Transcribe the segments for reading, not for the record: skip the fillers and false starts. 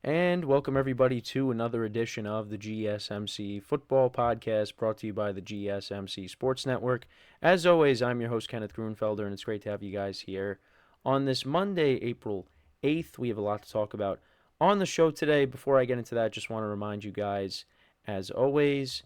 And welcome everybody to another edition of the GSMC Football Podcast brought to you by the GSMC Sports Network. As always, I'm your host, Kenneth Grunfelder, and it's great to have you guys here. On this Monday, April 8th, we have a lot to talk about on the show today. Before I get into that, just want to remind you guys, as always,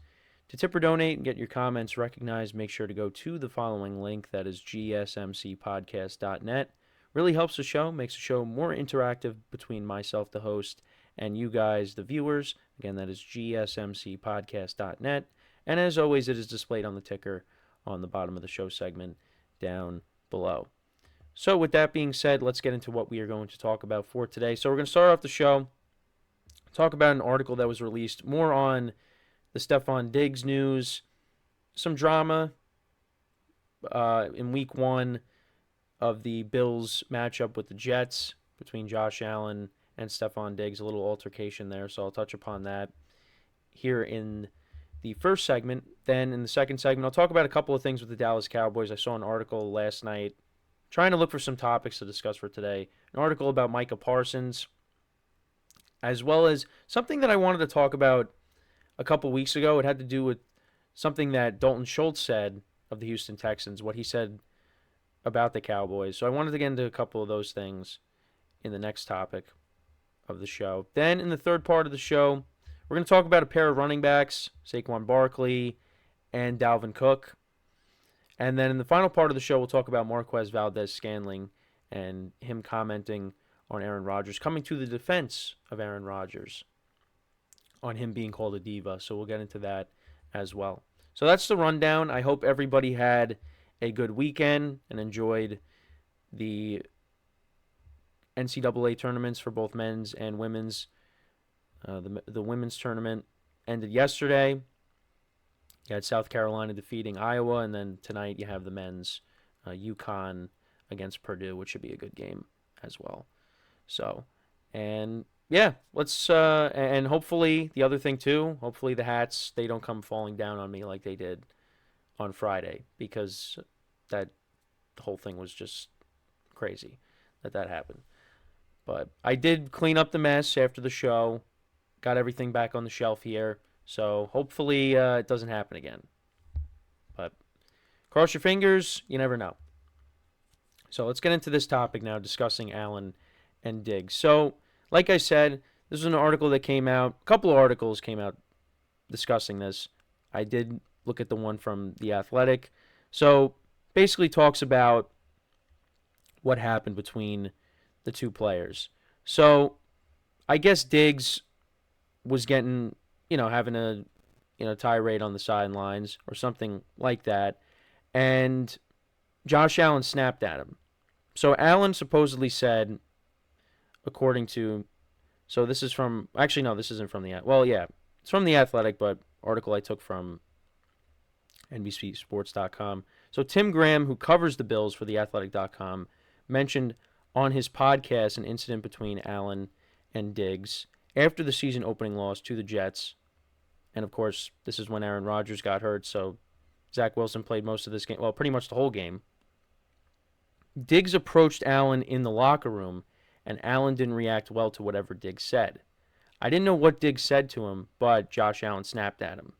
to tip or donate and get your comments recognized, make sure to go to the following link, that is GSMCPodcast.net. Really helps the show, makes the show more interactive between myself, the host, and you guys, the viewers. Again, that is GSMCPodcast.net. And as always, it is displayed on the ticker on the bottom of the show segment down below. So with that being said, let's get into what we are going to talk about for today. So we're going to start off the show, talk about an article that was released more on the Stefon Diggs news, some drama in week one of the Bills matchup with the Jets between Josh Allen and Stefon Diggs, a little altercation there, so I'll touch upon that here in the first segment. Then in the second segment, I'll talk about a couple of things with the Dallas Cowboys. I saw an article last night trying to look for some topics to discuss for today, an article about Micah Parsons, as well as something that I wanted to talk about a couple weeks ago. It had to do with something that Dalton Schultz said of the Houston Texans, what he said about the Cowboys. So I wanted to get into a couple of those things in the next topic of the show. Then in the third part of the show, we're going to talk about a pair of running backs, Saquon Barkley and Dalvin Cook. And then in the final part of the show, we'll talk about Marquez Valdez-Scantling and him commenting on Aaron Rodgers, coming to the defense of Aaron Rodgers on him being called a diva. So we'll get into that as well. So that's the rundown. I hope everybody had a good weekend and enjoyed the NCAA tournaments for both men's and women's. The women's tournament ended yesterday. You had South Carolina defeating Iowa, and then tonight you have the men's UConn against Purdue, which should be a good game as well. So, and yeah, let's and hopefully the other thing too, hopefully the hats, they don't come falling down on me like they did on Friday, because that whole thing was just crazy that happened. But I did clean up the mess after the show, got everything back on the shelf here, so hopefully it doesn't happen again. But cross your fingers, you never know. So let's get into this topic now, discussing Allen and Diggs. So, like I said, this is an article that came out, a couple of articles came out discussing this. I did look at the one from The Athletic. So, basically talks about what happened between the two players. So, I guess Diggs was getting, having a, tirade on the sidelines or something like that, and Josh Allen snapped at him. So, Allen supposedly said, according to, so this is from, actually, no, this isn't from the, well, yeah, it's from The Athletic, but article I took from NBCSports.com. So Tim Graham, who covers the Bills for TheAthletic.com, mentioned on his podcast an incident between Allen and Diggs after the season opening loss to the Jets. And, of course, this is when Aaron Rodgers got hurt, so Zach Wilson played most of this game, well, pretty much the whole game. Diggs approached Allen in the locker room, and Allen didn't react well to whatever Diggs said. I didn't know what Diggs said to him, but Josh Allen snapped at him.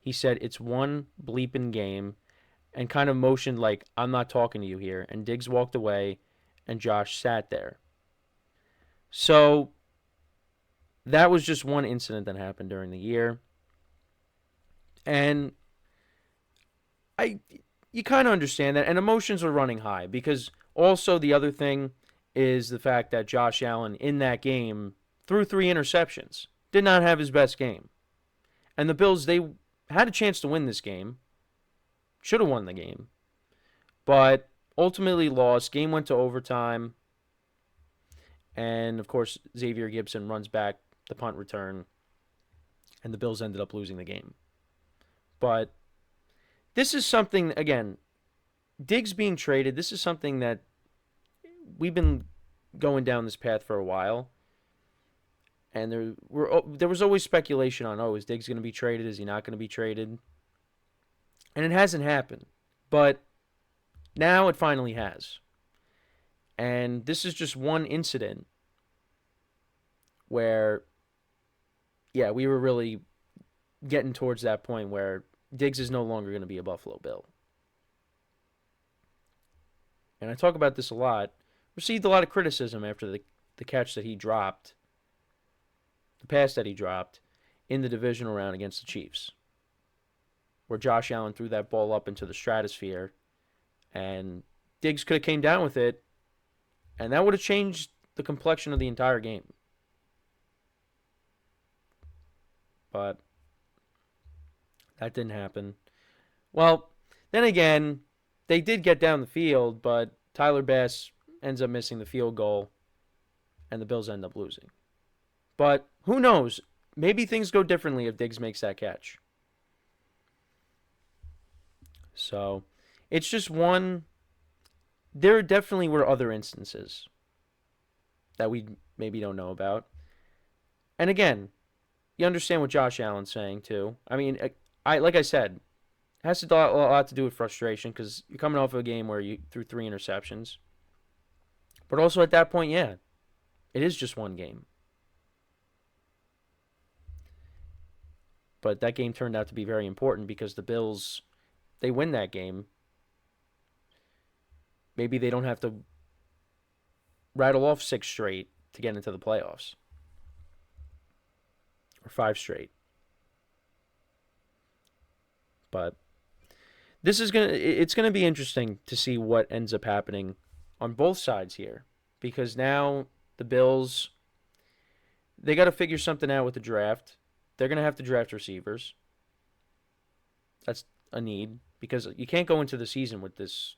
He said, "It's one bleeping game," and kind of motioned like, "I'm not talking to you here." And Diggs walked away, and Josh sat there. So that was just one incident that happened during the year. And you kind of understand that. And emotions are running high, because also the other thing is the fact that Josh Allen in that game threw 3 interceptions. Did not have his best game. And the Bills, they had a chance to win this game. Should have won the game. But ultimately lost. Game went to overtime. And, of course, Xavier Gibson runs back the punt return. And the Bills ended up losing the game. But this is something, again, Diggs being traded, this is something that we've been going down this path for a while. And there was always speculation on, is Diggs going to be traded? Is he not going to be traded? And it hasn't happened. But now it finally has. And this is just one incident where yeah, we were really getting towards that point where Diggs is no longer going to be a Buffalo Bill. And I talk about this a lot. Received a lot of criticism after the catch that he dropped, the pass that he dropped in the divisional round against the Chiefs, where Josh Allen threw that ball up into the stratosphere, and Diggs could have came down with it, and that would have changed the complexion of the entire game. But that didn't happen. Well, then again, they did get down the field, but Tyler Bass ends up missing the field goal, and the Bills end up losing. But who knows? Maybe things go differently if Diggs makes that catch. So it's just one. There definitely were other instances that we maybe don't know about. And again, you understand what Josh Allen's saying too. I mean, I like I said, it has a lot to do with frustration because you're coming off of a game where you threw 3 interceptions. But also at that point, yeah, it is just one game. But that game turned out to be very important because the Bills, they win that game. Maybe they don't have to rattle off 6 straight to get into the playoffs. Or 5 straight. But it's gonna be interesting to see what ends up happening on both sides here. Because now the Bills, they got to figure something out with the draft. They're going to have to draft receivers. That's a need because you can't go into the season with this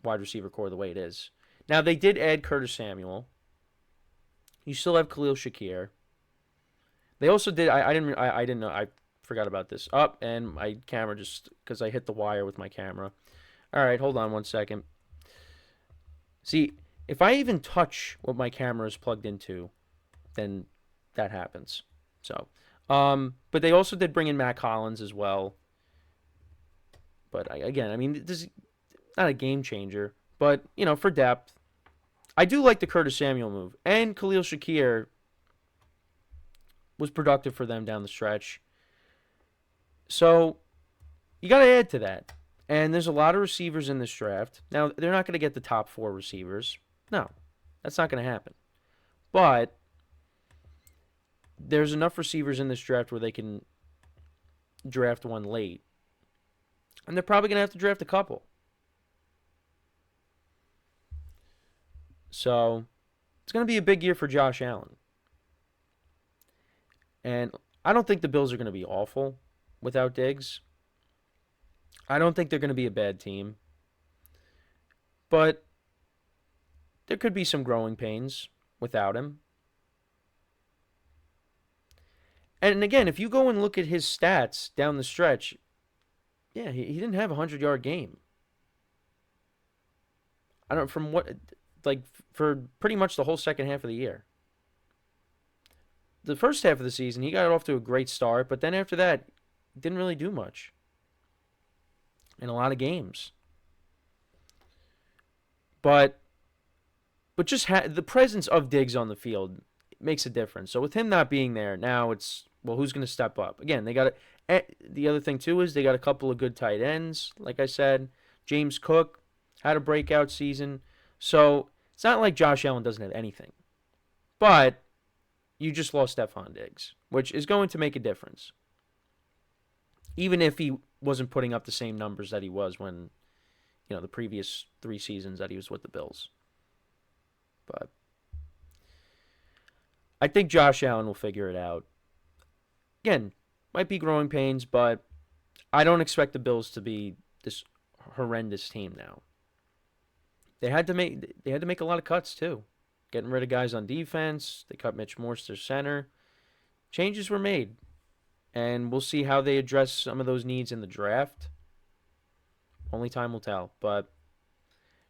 wide receiver core the way it is. Now, they did add Curtis Samuel. You still have Khalil Shakir. They also did, I didn't know, I forgot about this. And my camera just, because I hit the wire with my camera. All right, hold on one second. See, if I even touch what my camera is plugged into, then that happens. So, but they also did bring in Matt Collins as well. But again, I mean, this is not a game changer, but for depth, I do like the Curtis Samuel move, and Khalil Shakir was productive for them down the stretch. So, you got to add to that. And there's a lot of receivers in this draft. Now, they're not going to get the top 4 receivers. No, that's not going to happen. But there's enough receivers in this draft where they can draft one late. And they're probably going to have to draft a couple. So, it's going to be a big year for Josh Allen. And I don't think the Bills are going to be awful without Diggs. I don't think they're going to be a bad team. But there could be some growing pains without him. And again, if you go and look at his stats down the stretch, yeah, he didn't have a 100-yard game. I don't for pretty much the whole second half of the year. The first half of the season, he got off to a great start, but then after that, didn't really do much in a lot of games. But just the presence of Diggs on the field makes a difference. So with him not being there, now it's, well, who's going to step up? Again, they got the other thing too is they got a couple of good tight ends. Like I said, James Cook had a breakout season. So it's not like Josh Allen doesn't have anything. But you just lost Stefon Diggs, which is going to make a difference. Even if he wasn't putting up the same numbers that he was when, the previous 3 seasons that he was with the Bills. But I think Josh Allen will figure it out. Again, might be growing pains, but I don't expect the Bills to be this horrendous team now. They had to make a lot of cuts too. Getting rid of guys on defense. They cut Mitch Morse to center. Changes were made. And we'll see how they address some of those needs in the draft. Only time will tell. But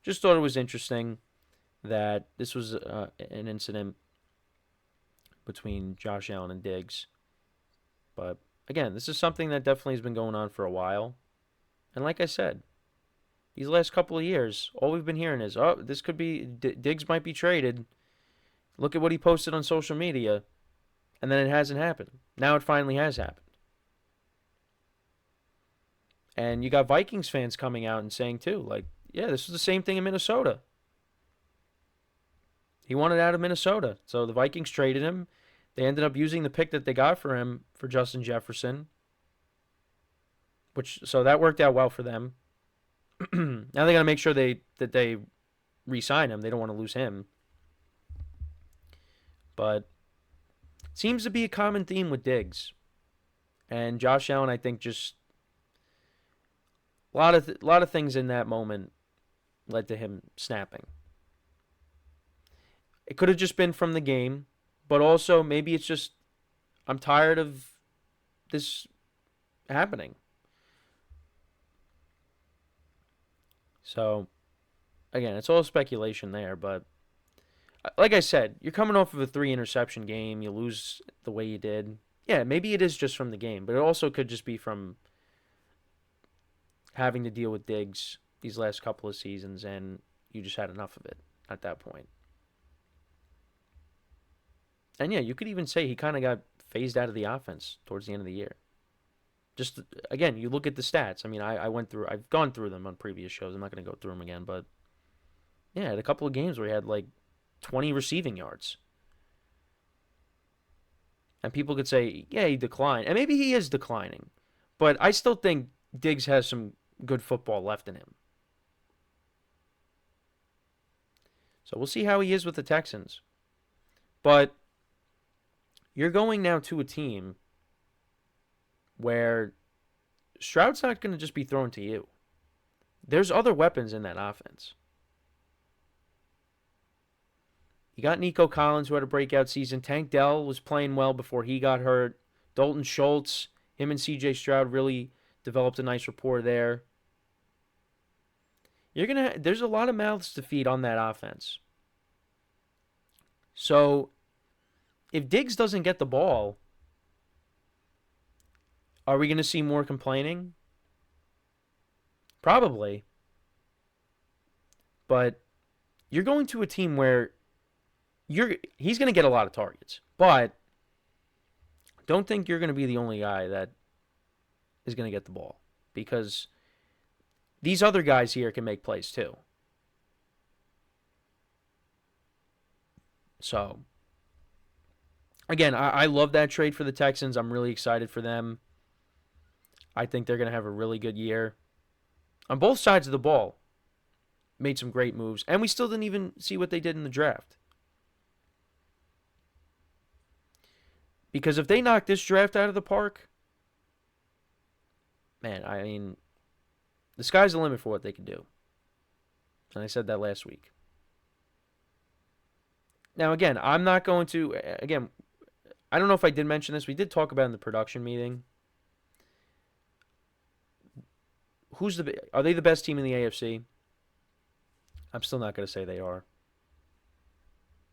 just thought it was interesting that this was an incident between Josh Allen and Diggs. But again, this is something that definitely has been going on for a while. And like I said, these last couple of years, all we've been hearing is, this could be, Diggs might be traded. Look at what he posted on social media. And then it hasn't happened. Now it finally has happened. And you got Vikings fans coming out and saying, too, like, yeah, this was the same thing in Minnesota. He wanted out of Minnesota. So the Vikings traded him. They ended up using the pick that they got for him for Justin Jefferson. So that worked out well for them. Now they got to make sure that they re-sign him. They don't want to lose him. But it seems to be a common theme with Diggs. And Josh Allen, I think, just a lot of things in that moment led to him snapping. It could have just been from the game, but also maybe it's just I'm tired of this happening. So, again, it's all speculation there, but like I said, you're coming off of a 3-interception game. You lose the way you did. Yeah, maybe it is just from the game, but it also could just be from having to deal with Diggs these last couple of seasons, and you just had enough of it at that point. And yeah, you could even say he kind of got phased out of the offense towards the end of the year. Just, again, you look at the stats. I mean, I've gone through them on previous shows. I'm not going to go through them again, but yeah, had a couple of games where he had like 20 receiving yards. And people could say, yeah, he declined. And maybe he is declining. But I still think Diggs has some good football left in him. So we'll see how he is with the Texans. But you're going now to a team where Stroud's not going to just be thrown to you. There's other weapons in that offense. You got Nico Collins, who had a breakout season. Tank Dell was playing well before he got hurt. Dalton Schultz, him and C.J. Stroud really developed a nice rapport there. There's a lot of mouths to feed on that offense. So, if Diggs doesn't get the ball, are we going to see more complaining? Probably. But you're going to a team where he's going to get a lot of targets. But don't think you're going to be the only guy that is going to get the ball. Because these other guys here can make plays too. So, again, I love that trade for the Texans. I'm really excited for them. I think they're going to have a really good year. On both sides of the ball, made some great moves. And we still didn't even see what they did in the draft. Because if they knock this draft out of the park, man, I mean, the sky's the limit for what they can do. And I said that last week. Now, again, I'm not going to, again, I don't know if I did mention this. We did talk about it in the production meeting. Are they the best team in the AFC? I'm still not going to say they are.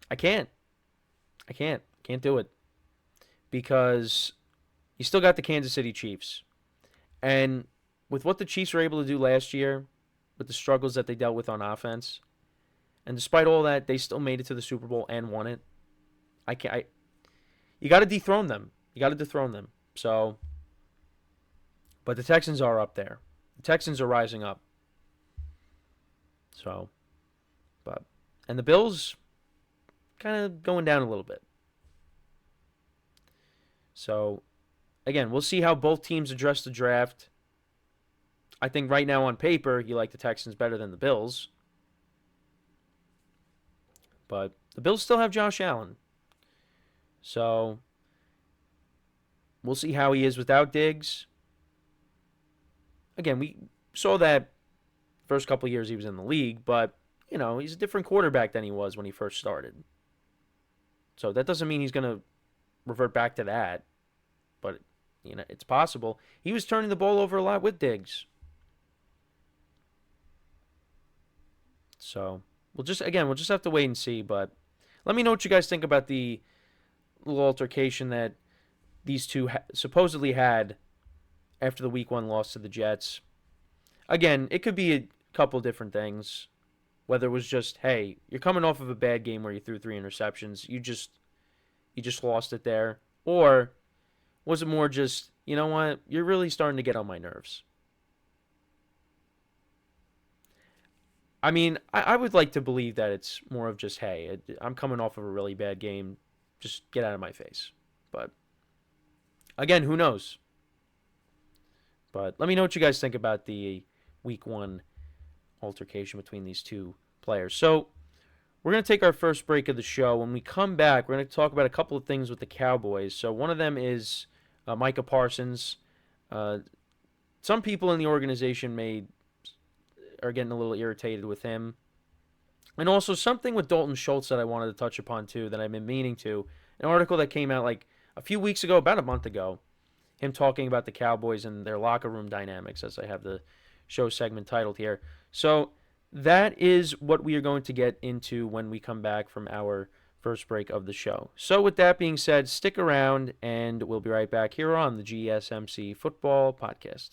I can't do it. Because you still got the Kansas City Chiefs. And with what the Chiefs were able to do last year, with the struggles that they dealt with on offense, and despite all that, they still made it to the Super Bowl and won it. You got to dethrone them. So, but the Texans are up there. The Texans are rising up. So, and the Bills kind of going down a little bit. So, again, we'll see how both teams address the draft. I think right now on paper, you like the Texans better than the Bills. But the Bills still have Josh Allen. So, we'll see how he is without Diggs. Again, we saw that first couple of years he was in the league, but, you know, he's a different quarterback than he was when he first started. So, that doesn't mean he's going to revert back to that. But, you know, it's possible. He was turning the ball over a lot with Diggs. So, we'll just have to wait and see. But let me know what you guys think about the little altercation that these two supposedly had after the Week 1 loss to the Jets. Again, it could be a couple different things. Whether it was just, hey, you're coming off of a bad game where you threw 3 interceptions. You just lost it there. Or was it more just, you know what, you're really starting to get on my nerves? I mean, I would like to believe that it's more of just, hey, I'm coming off of a really bad game. Just get out of my face. But again, who knows? But let me know what you guys think about the week one altercation between these two players. So we're going to take our first break of the show. When we come back, we're going to talk about a couple of things with the Cowboys. So one of them is Micah Parsons. Some people in the organization are getting a little irritated with him. And also something with Dalton Schultz that I wanted to touch upon too, that I've been meaning to. An article that came out like a few weeks ago, about a month ago, him talking about the Cowboys and their locker room dynamics, as I have the show segment titled here. So that is what we are going to get into when we come back from our first break of the show. So with that being said, stick around and we'll be right back here on the GSMC Football Podcast.